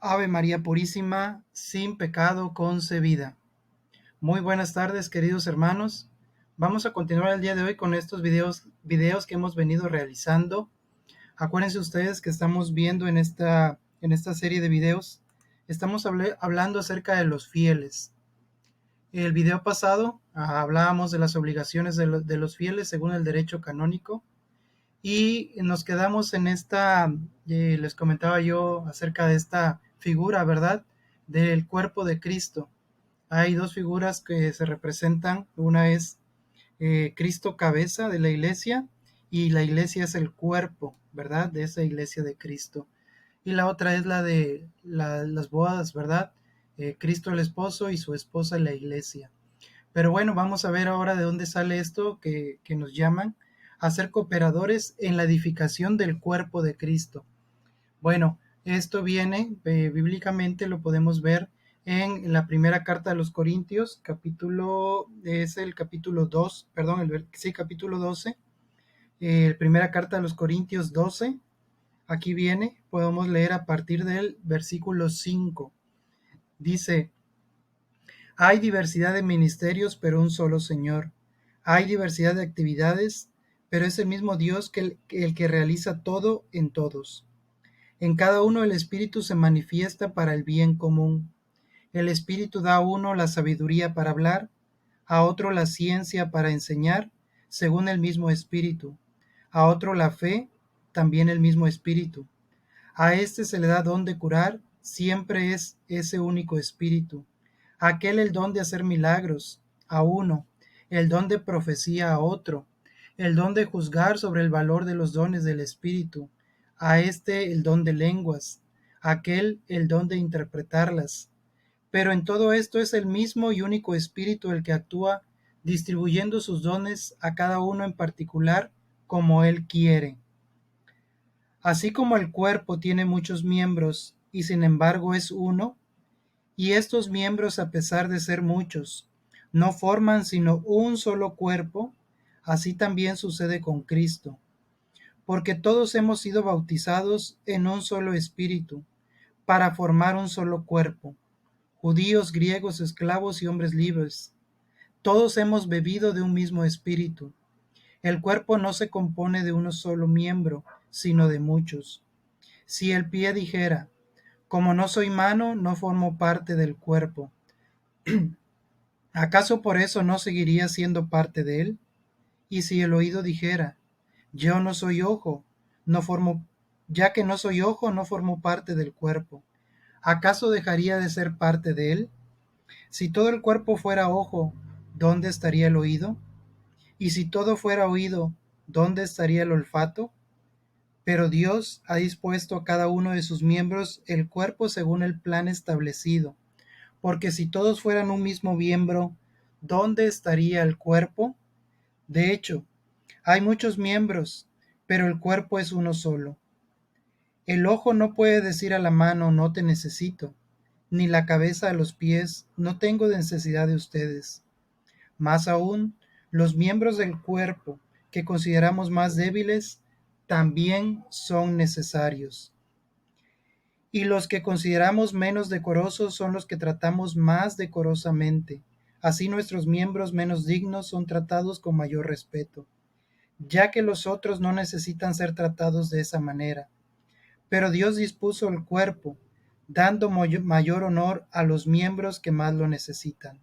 Ave María Purísima, sin pecado concebida. Muy buenas tardes, queridos hermanos. Vamos a continuar el día de hoy con estos videos que hemos venido realizando. Acuérdense ustedes que estamos viendo en esta serie de videos, estamos hablando acerca de los fieles. El video pasado hablábamos de las obligaciones de los fieles según el derecho canónico y nos quedamos en les comentaba yo acerca de esta figura, ¿verdad? Del cuerpo de Cristo. Hay dos figuras que se representan. Una es Cristo cabeza de la iglesia y la iglesia es el cuerpo, ¿verdad? De esa iglesia de Cristo. Y la otra es la de las bodas, ¿verdad? Cristo el esposo y su esposa la iglesia. Pero bueno, vamos a ver ahora de dónde sale esto que nos llaman a ser cooperadores en la edificación del cuerpo de Cristo. Bueno, esto viene bíblicamente, lo podemos ver en la primera carta de los Corintios, es el capítulo 2, perdón, capítulo 12, primera carta de los Corintios 12, aquí viene, podemos leer a partir del versículo 5, dice: hay diversidad de ministerios, pero un solo Señor. Hay diversidad de actividades, pero es el mismo Dios el que realiza todo en todos. En cada uno el Espíritu se manifiesta para el bien común. El Espíritu da a uno la sabiduría para hablar, a otro la ciencia para enseñar, según el mismo Espíritu, a otro la fe, también el mismo Espíritu. A este se le da don de curar, siempre es ese único Espíritu. A aquel el don de hacer milagros, a uno; el don de profecía a otro; el don de juzgar sobre el valor de los dones del Espíritu, a este el don de lenguas, a aquel el don de interpretarlas. Pero en todo esto es el mismo y único Espíritu el que actúa, distribuyendo sus dones a cada uno en particular como él quiere. Así como el cuerpo tiene muchos miembros y sin embargo es uno, y estos miembros, a pesar de ser muchos, no forman sino un solo cuerpo, así también sucede con Cristo. Porque todos hemos sido bautizados en un solo espíritu, para formar un solo cuerpo, judíos, griegos, esclavos y hombres libres. Todos hemos bebido de un mismo espíritu. El cuerpo no se compone de uno solo miembro, sino de muchos. Si el pie dijera: como no soy mano, no formo parte del cuerpo, ¿acaso por eso no seguiría siendo parte de él? Y si el oído dijera: yo no soy ojo, no formo, ya que no soy ojo, no formo parte del cuerpo, ¿acaso dejaría de ser parte de él? Si todo el cuerpo fuera ojo, ¿dónde estaría el oído? Y si todo fuera oído, ¿dónde estaría el olfato? Pero Dios ha dispuesto a cada uno de sus miembros el cuerpo según el plan establecido, porque si todos fueran un mismo miembro, ¿dónde estaría el cuerpo? De hecho, hay muchos miembros, pero el cuerpo es uno solo. El ojo no puede decir a la mano: no te necesito, ni la cabeza a los pies: no tengo necesidad de ustedes. Más aún, los miembros del cuerpo que consideramos más débiles también son necesarios. Y los que consideramos menos decorosos son los que tratamos más decorosamente. Así nuestros miembros menos dignos son tratados con mayor respeto, ya que los otros no necesitan ser tratados de esa manera. Pero Dios dispuso el cuerpo, dando mayor honor a los miembros que más lo necesitan,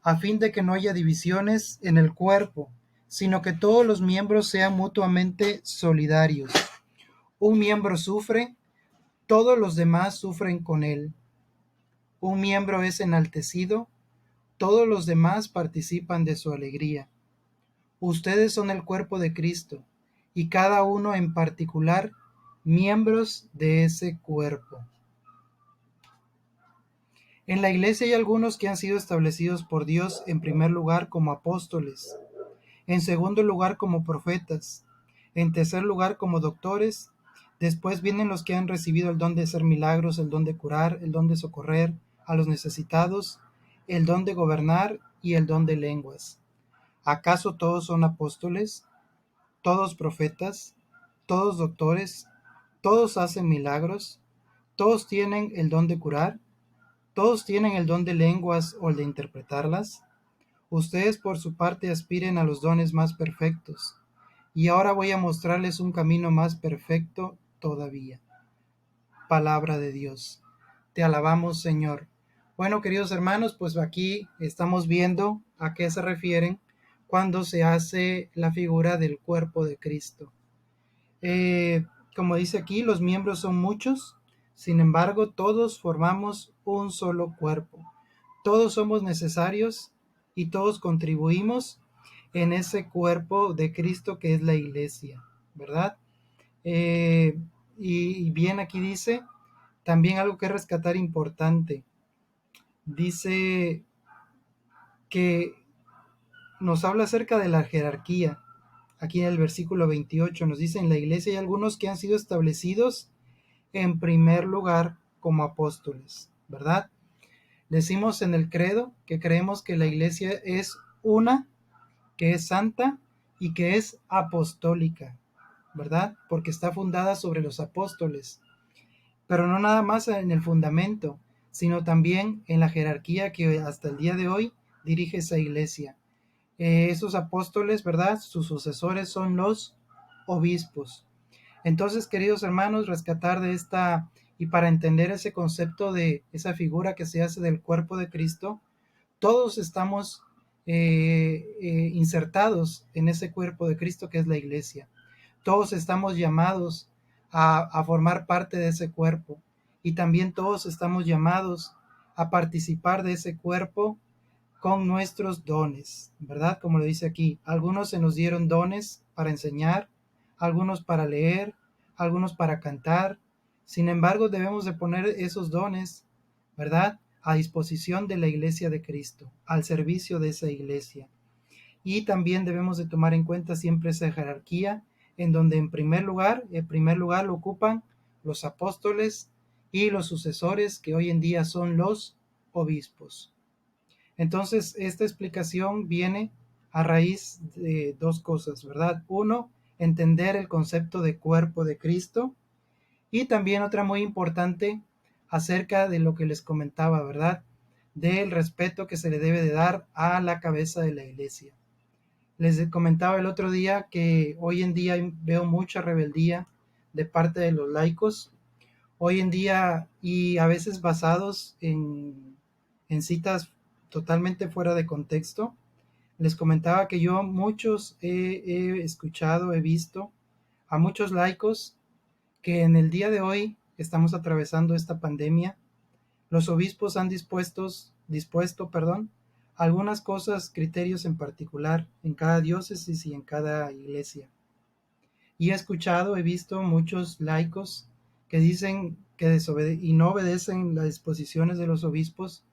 a fin de que no haya divisiones en el cuerpo, sino que todos los miembros sean mutuamente solidarios. Un miembro sufre, todos los demás sufren con él. Un miembro es enaltecido, todos los demás participan de su alegría. Ustedes son el cuerpo de Cristo, y cada uno en particular miembros de ese cuerpo. En la iglesia hay algunos que han sido establecidos por Dios en primer lugar como apóstoles, en segundo lugar como profetas, en tercer lugar como doctores. Después vienen los que han recibido el don de hacer milagros, el don de curar, el don de socorrer a los necesitados, el don de gobernar y el don de lenguas. ¿Acaso todos son apóstoles? ¿Todos profetas? ¿Todos doctores? ¿Todos hacen milagros? Todos tienen el don de curar, todos tienen el don de lenguas o el de interpretarlas. Ustedes por su parte aspiren a los dones más perfectos. Y ahora voy a mostrarles un camino más perfecto todavía. Palabra de Dios. Te alabamos, Señor. Bueno, queridos hermanos, pues aquí estamos viendo a qué se refieren cuando se hace la figura del cuerpo de Cristo. Como dice aquí, los miembros son muchos, sin embargo, todos formamos un solo cuerpo. Todos somos necesarios y todos contribuimos en ese cuerpo de Cristo que es la iglesia, ¿verdad? Eh, y bien aquí dice también algo que rescatar importante. Dice que nos habla acerca de la jerarquía. Aquí en el versículo 28 nos dice: en la iglesia hay algunos que han sido establecidos en primer lugar como apóstoles, ¿verdad? Decimos en el credo que creemos que la iglesia es una, que es santa y que es apostólica, ¿verdad? Porque está fundada sobre los apóstoles, pero no nada más en el fundamento, sino también en la jerarquía que hasta el día de hoy dirige esa iglesia. Esos apóstoles, ¿verdad? Sus sucesores son los obispos. Entonces, queridos hermanos, rescatar de esta y para entender ese concepto de esa figura que se hace del cuerpo de Cristo, todos estamos insertados en ese cuerpo de Cristo que es la iglesia. Todos estamos llamados a formar parte de ese cuerpo y también todos estamos llamados a participar de ese cuerpo con nuestros dones, ¿verdad? Como lo dice aquí, algunos se nos dieron dones para enseñar, algunos para leer, algunos para cantar. Sin embargo, debemos de poner esos dones, ¿verdad?, a disposición de la iglesia de Cristo, al servicio de esa iglesia. Y también debemos de tomar en cuenta siempre esa jerarquía en donde en primer lugar lo ocupan los apóstoles y los sucesores, que hoy en día son los obispos. Entonces, esta explicación viene a raíz de dos cosas, ¿verdad? Uno, entender el concepto de cuerpo de Cristo, y también otra muy importante acerca de lo que les comentaba, ¿verdad? Del respeto que se le debe de dar a la cabeza de la iglesia. Les comentaba el otro día que hoy en día veo mucha rebeldía de parte de los laicos, hoy en día, y a veces basados en citas totalmente fuera de contexto. Les comentaba que yo muchos he escuchado, he visto a muchos laicos que en el día de hoy estamos atravesando esta pandemia. Los obispos han dispuesto, algunas cosas, criterios en particular en cada diócesis y en cada iglesia. Y he escuchado, he visto muchos laicos que dicen que y no obedecen las disposiciones de los obispos,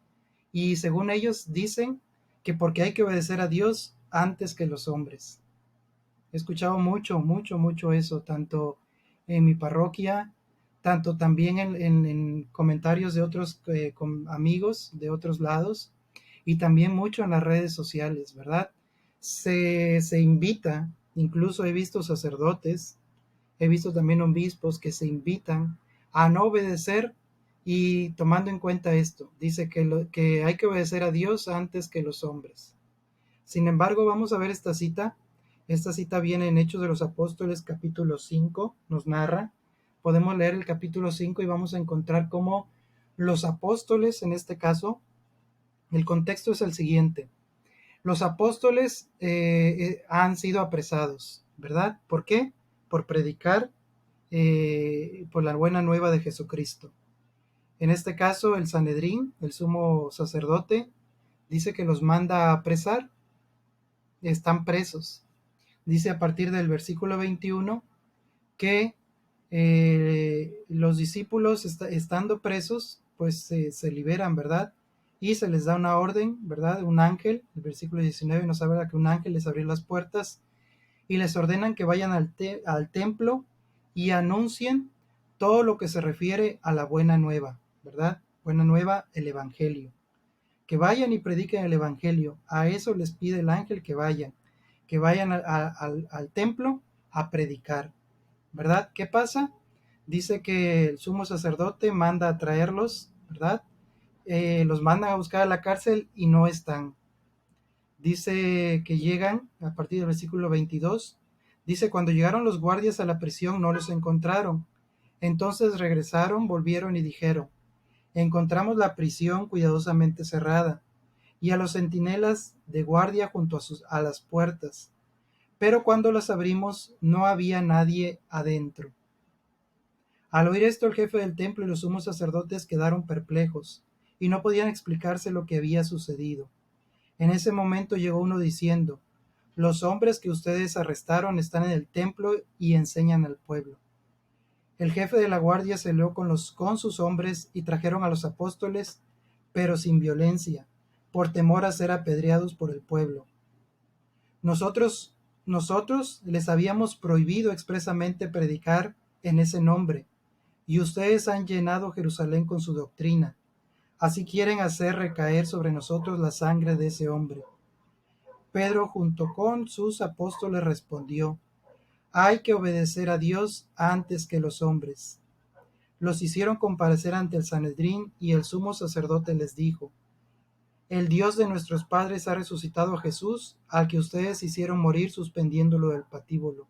y según ellos dicen que porque hay que obedecer a Dios antes que los hombres. He escuchado mucho eso, tanto en mi parroquia, tanto también en comentarios de otros amigos de otros lados, y también mucho en las redes sociales, ¿verdad? Se invita, incluso he visto sacerdotes, he visto también obispos que se invitan a no obedecer, y tomando en cuenta esto, dice que hay que obedecer a Dios antes que los hombres. Sin embargo, vamos a ver esta cita. Esta cita viene en Hechos de los Apóstoles, capítulo 5, nos narra. Podemos leer el capítulo 5 y vamos a encontrar cómo los apóstoles, en este caso, el contexto es el siguiente. Los apóstoles han sido apresados, ¿verdad? ¿Por qué? Por predicar por la buena nueva de Jesucristo. En este caso, el Sanedrín, el sumo sacerdote, dice que los manda a apresar. Están presos. Dice a partir del versículo 21 que los discípulos estando presos, pues se liberan, ¿verdad? Y se les da una orden, ¿verdad? Un ángel, el versículo 19 nos habla que un ángel les abrió las puertas y les ordenan que vayan al templo y anuncien todo lo que se refiere a la buena nueva, ¿verdad? Buena nueva, el evangelio. Que vayan y prediquen el evangelio. A eso les pide el ángel, que vayan al templo a predicar, ¿verdad? ¿Qué pasa? Dice que el sumo sacerdote manda a traerlos, ¿verdad? Los mandan a buscar a la cárcel y no están. Dice que llegan, a partir del versículo 22, dice, cuando llegaron los guardias a la prisión no los encontraron. Entonces regresaron, volvieron y dijeron, encontramos la prisión cuidadosamente cerrada y a los centinelas de guardia junto a las puertas. Pero cuando las abrimos no había nadie adentro. Al oír esto, el jefe del templo y los sumos sacerdotes quedaron perplejos y no podían explicarse lo que había sucedido. En ese momento llegó uno diciendo, los hombres que ustedes arrestaron están en el templo y enseñan al pueblo. El jefe de la guardia se alió con sus hombres y trajeron a los apóstoles, pero sin violencia, por temor a ser apedreados por el pueblo. Nosotros, nosotros les habíamos prohibido expresamente predicar en ese nombre, y ustedes han llenado Jerusalén con su doctrina. Así quieren hacer recaer sobre nosotros la sangre de ese hombre. Pedro junto con sus apóstoles respondió, hay que obedecer a Dios antes que los hombres. Los hicieron comparecer ante el Sanedrín y el sumo sacerdote les dijo, el Dios de nuestros padres ha resucitado a Jesús, al que ustedes hicieron morir suspendiéndolo del patíbulo.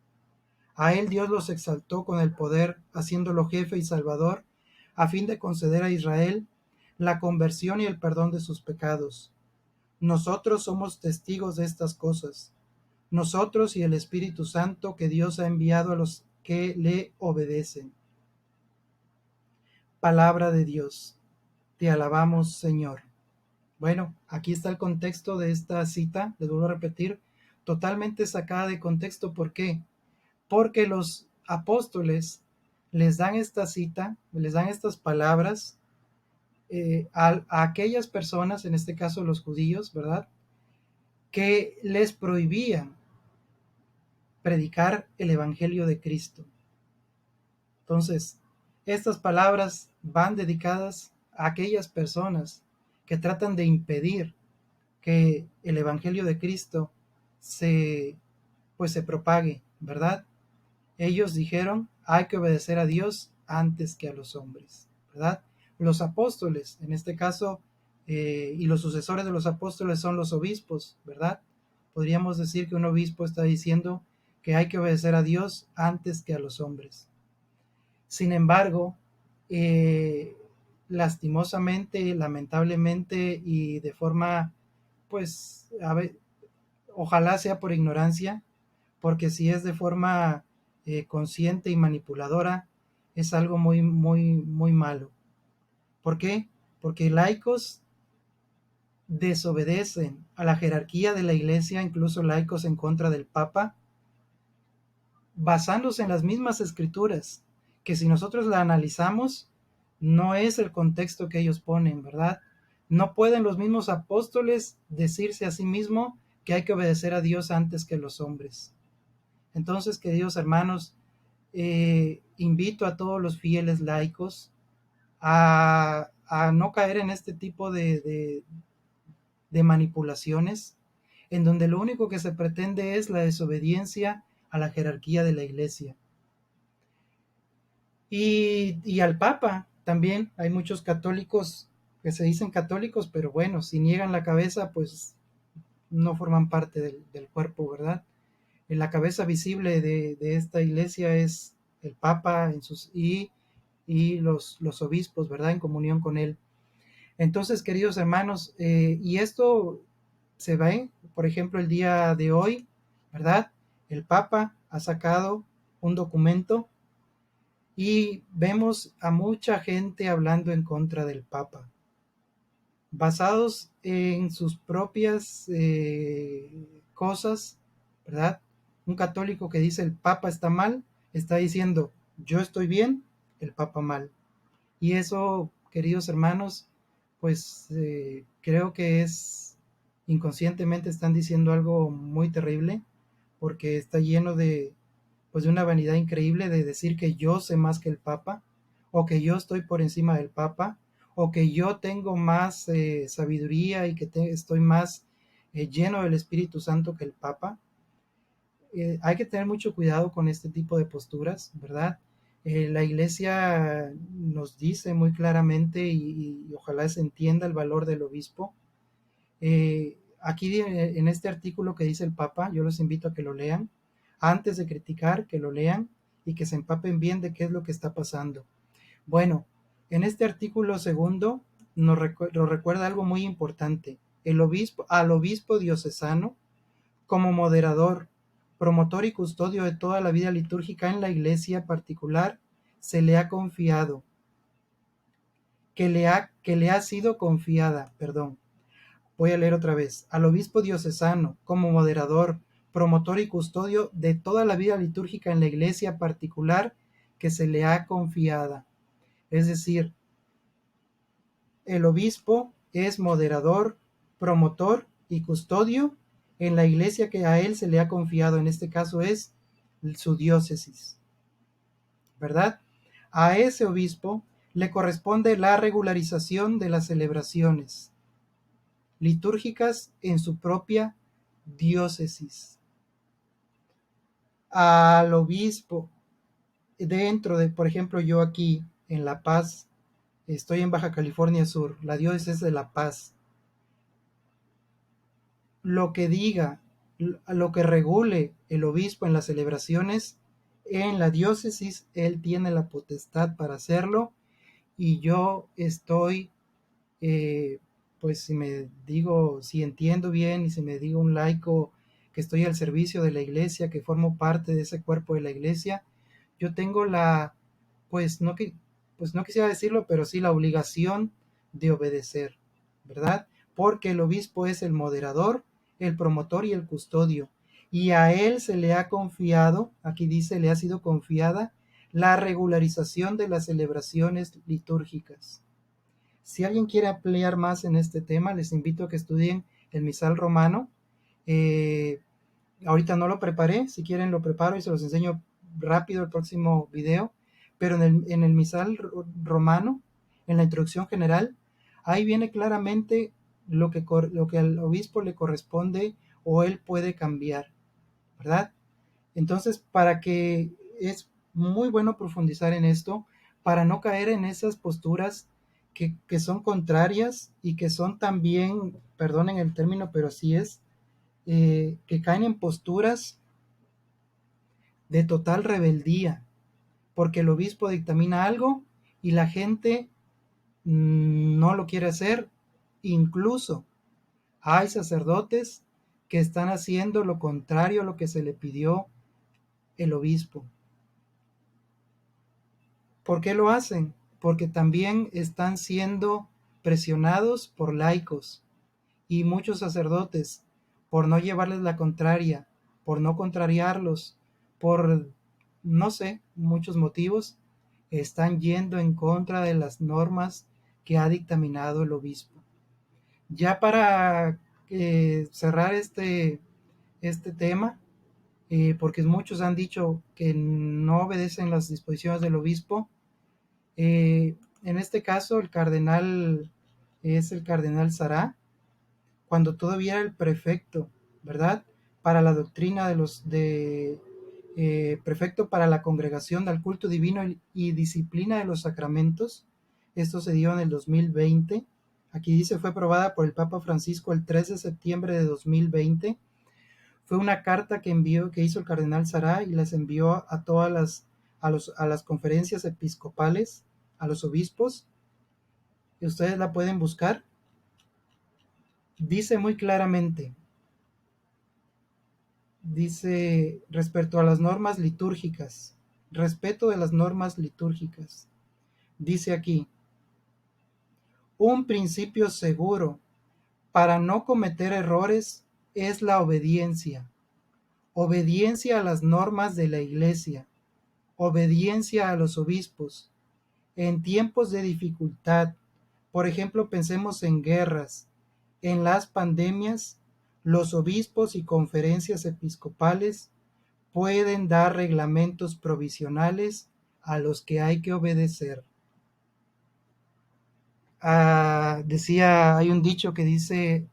A él Dios los exaltó con el poder, haciéndolo jefe y salvador, a fin de conceder a Israel la conversión y el perdón de sus pecados. Nosotros somos testigos de estas cosas, nosotros y el Espíritu Santo que Dios ha enviado a los que le obedecen. Palabra de Dios. Te alabamos, Señor. Bueno, aquí está el contexto de esta cita, les vuelvo a repetir, totalmente sacada de contexto. ¿Por qué? Porque los apóstoles les dan esta cita, les dan estas palabras a aquellas personas, en este caso los judíos, ¿verdad? Que les prohibían predicar el Evangelio de Cristo. Entonces, estas palabras van dedicadas a aquellas personas que tratan de impedir que el Evangelio de Cristo se, pues se propague, ¿verdad? Ellos dijeron, hay que obedecer a Dios antes que a los hombres, ¿verdad? Los apóstoles, en este caso, y los sucesores de los apóstoles son los obispos, ¿verdad? Podríamos decir que un obispo está diciendo que hay que obedecer a Dios antes que a los hombres. Sin embargo, eh, lastimosamente, lamentablemente y de forma, pues, ojalá sea por ignorancia, porque si es de forma consciente y manipuladora, es algo muy, muy, muy malo. ¿Por qué? Porque laicos desobedecen a la jerarquía de la iglesia, incluso laicos en contra del Papa, basándose en las mismas escrituras, que si nosotros la analizamos, no es el contexto que ellos ponen, ¿verdad? No pueden los mismos apóstoles decirse a sí mismos que hay que obedecer a Dios antes que los hombres. Entonces, queridos hermanos, invito a todos los fieles laicos a no caer en este tipo de manipulaciones, en donde lo único que se pretende es la desobediencia a la jerarquía de la iglesia. Y al Papa también, hay muchos católicos que se dicen católicos, pero bueno, si niegan la cabeza, pues no forman parte del cuerpo, ¿verdad? En la cabeza visible de esta iglesia es el Papa y los obispos, ¿verdad? En comunión con él. Entonces, queridos hermanos, y esto se ve, por ejemplo, el día de hoy, ¿verdad? El Papa ha sacado un documento y vemos a mucha gente hablando en contra del Papa, basados en sus propias cosas, ¿verdad? Un católico que dice el Papa está mal, está diciendo yo estoy bien, el Papa mal. Y eso, queridos hermanos, pues creo que es inconscientemente están diciendo algo muy terrible, porque está lleno pues de una vanidad increíble de decir que yo sé más que el Papa, o que yo estoy por encima del Papa, o que yo tengo más sabiduría y que estoy más lleno del Espíritu Santo que el Papa. Hay que tener mucho cuidado con este tipo de posturas, ¿verdad? La iglesia nos dice muy claramente y ojalá se entienda el valor del obispo. Aquí en este artículo que dice el Papa, yo los invito a que lo lean, antes de criticar, que lo lean y que se empapen bien de qué es lo que está pasando. Bueno, en este artículo segundo nos recuerda algo muy importante. Al obispo diocesano, como moderador, promotor y custodio de toda la vida litúrgica en la iglesia particular, se le ha confiado, que le ha sido confiada, perdón. Voy a leer otra vez. Al obispo diocesano, como moderador, promotor y custodio de toda la vida litúrgica en la iglesia particular que se le ha confiada. Es decir, el obispo es moderador, promotor y custodio en la iglesia que a él se le ha confiado. En este caso es su diócesis, ¿verdad? A ese obispo le corresponde la regularización de las celebraciones litúrgicas en su propia diócesis. Al obispo, dentro de, por ejemplo, yo aquí en La Paz, estoy en Baja California Sur, la diócesis de La Paz, lo que diga, lo que regule el obispo en las celebraciones, en la diócesis, él tiene la potestad para hacerlo y yo estoy, eh, pues si entiendo bien y si me digo un laico que estoy al servicio de la iglesia, que formo parte de ese cuerpo de la iglesia, yo tengo pues no, pues no quisiera decirlo, pero sí la obligación de obedecer, ¿verdad? Porque el obispo es el moderador, el promotor y el custodio, y a él se le ha confiado, aquí dice, le ha sido confiada la regularización de las celebraciones litúrgicas. Si alguien quiere ampliar más en este tema, les invito a que estudien el misal romano. Eh, Ahorita no lo preparé, si quieren lo preparo y se los enseño rápido el próximo video, pero en el misal romano, en la introducción general, ahí viene claramente lo que al obispo le corresponde o él puede cambiar, ¿verdad? Entonces, es muy bueno profundizar en esto, para no caer en esas posturas que son contrarias y que son también, perdonen el término, pero así es, que caen en posturas de total rebeldía, porque el obispo dictamina algo y la gente no lo quiere hacer. Incluso hay sacerdotes que están haciendo lo contrario a lo que se le pidió el obispo. ¿Por qué lo hacen? Porque también están siendo presionados por laicos y muchos sacerdotes por no llevarles la contraria, por no contrariarlos, por no sé, muchos motivos, están yendo en contra de las normas que ha dictaminado el obispo. Ya para cerrar este tema, porque muchos han dicho que no obedecen las disposiciones del obispo, en este caso el cardenal es el cardenal Sará, cuando todavía era el prefecto, ¿verdad? Para la doctrina prefecto para la congregación del culto divino y disciplina de los sacramentos. Esto se dio en el 2020. Aquí dice, fue aprobada por el Papa Francisco el 3 de septiembre de 2020. Fue una carta que hizo el cardenal Sará y las envió a a las conferencias episcopales, a los obispos. Y ustedes la pueden buscar. Dice muy claramente, dice respecto a las normas litúrgicas, respeto de las normas litúrgicas. Dice aquí, un principio seguro para no cometer errores es la obediencia. Obediencia a las normas de la Iglesia, obediencia a los obispos. En tiempos de dificultad, por ejemplo, pensemos en guerras, en las pandemias, los obispos y conferencias episcopales pueden dar reglamentos provisionales a los que hay que obedecer. Hay un dicho que dice,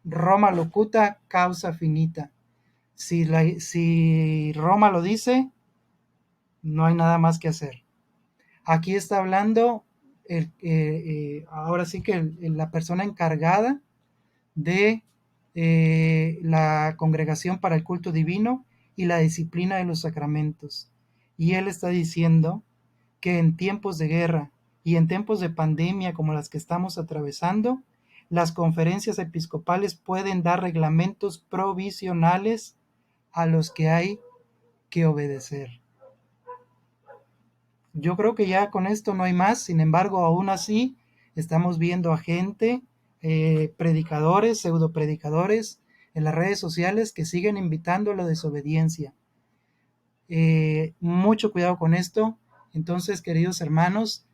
Roma locuta, causa finita. Si Roma lo dice, no hay nada más que hacer. Aquí está hablando ahora sí que la persona encargada de la congregación para el culto divino y la disciplina de los sacramentos. Y él está diciendo que en tiempos de guerra y en tiempos de pandemia como las que estamos atravesando, las conferencias episcopales pueden dar reglamentos provisionales a los que hay que obedecer. Yo creo que ya con esto no hay más, sin embargo, aún así estamos viendo a gente, predicadores, pseudo predicadores en las redes sociales que siguen invitando a la desobediencia. Mucho cuidado con esto. Entonces, queridos hermanos,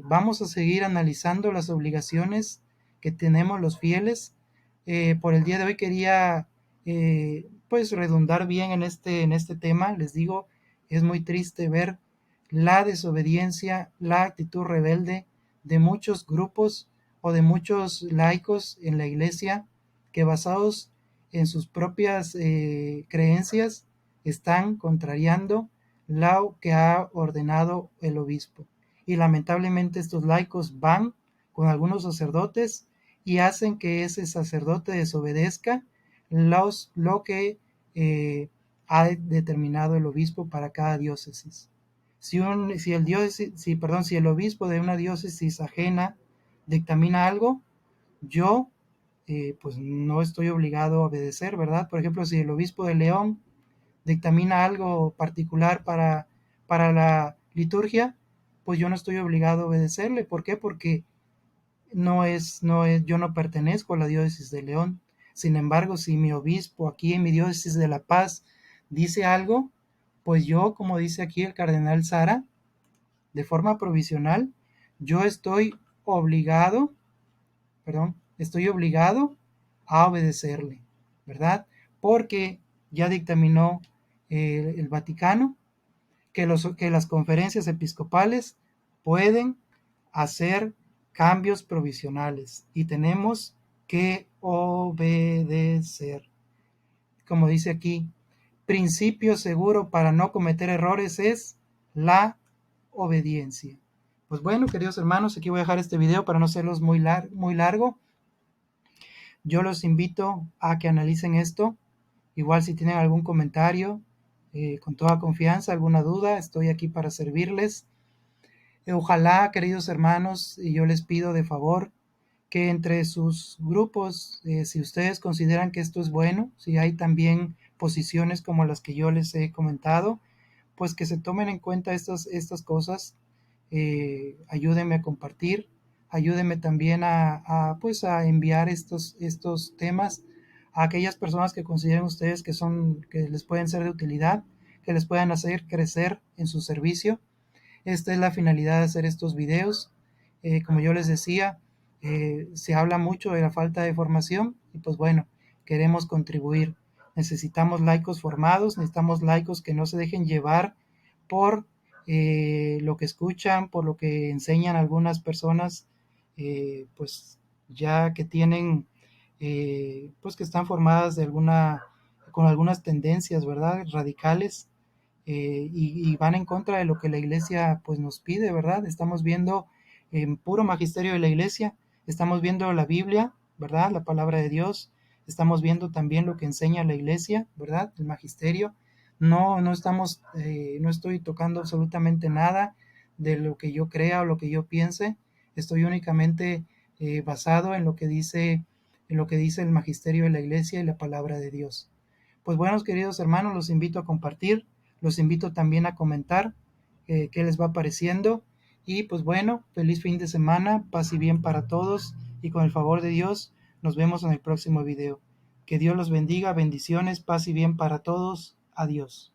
vamos a seguir analizando las obligaciones que tenemos los fieles. Por el día de hoy quería pues redundar bien en este tema. Les digo, es muy triste ver la desobediencia, la actitud rebelde de muchos grupos o de muchos laicos en la iglesia que basados en sus propias creencias están contrariando lo que ha ordenado el obispo. Y lamentablemente estos laicos van con algunos sacerdotes y hacen que ese sacerdote desobedezca lo que ha determinado el obispo para cada diócesis. Si el obispo de una diócesis ajena dictamina algo, yo pues no estoy obligado a obedecer, ¿verdad? Por ejemplo, si el obispo de León dictamina algo particular para la liturgia, pues yo no estoy obligado a obedecerle. ¿Por qué? Porque yo no pertenezco a la diócesis de León. Sin embargo, si mi obispo aquí en mi diócesis de La Paz dice algo, pues yo, como dice aquí el cardenal Sara, de forma provisional, yo estoy obligado a obedecerle, ¿verdad? Porque ya dictaminó el Vaticano que las conferencias episcopales pueden hacer cambios provisionales y tenemos que obedecer. Como dice aquí, principio seguro para no cometer errores es la obediencia. Pues bueno, queridos hermanos, aquí voy a dejar este video para no hacerlos muy largo. Yo los invito a que analicen esto. Igual si tienen algún comentario, con toda confianza, alguna duda, estoy aquí para servirles. Ojalá, queridos hermanos, y yo les pido de favor que entre sus grupos, si ustedes consideran que esto es bueno, si hay también posiciones como las que yo les he comentado, pues que se tomen en cuenta estas cosas. Ayúdenme a compartir, ayúdenme también pues a enviar estos temas a aquellas personas que consideren ustedes que les pueden ser de utilidad, que les puedan hacer crecer en su servicio. Esta es la finalidad de hacer estos videos. Como yo les decía, se habla mucho de la falta de formación y pues bueno, queremos contribuir. Necesitamos laicos formados, necesitamos laicos que no se dejen llevar por lo que escuchan, por lo que enseñan algunas personas, pues ya que tienen, pues que están formadas con algunas tendencias, ¿verdad? Radicales, y van en contra de lo que la iglesia pues nos pide, ¿verdad? Estamos viendo en puro magisterio de la iglesia, estamos viendo la Biblia, ¿verdad? La palabra de Dios, estamos viendo también lo que enseña la iglesia, ¿verdad? El magisterio. No estoy tocando absolutamente nada de lo que yo crea o lo que yo piense, estoy únicamente basado en lo que dice el magisterio de la iglesia y la palabra de Dios. Pues buenos queridos hermanos, los invito a compartir, los invito también a comentar qué les va pareciendo. Y pues bueno, feliz fin de semana, paz y bien para todos. Y con el favor de Dios, nos vemos en el próximo video. Que Dios los bendiga, bendiciones, paz y bien para todos. Adiós.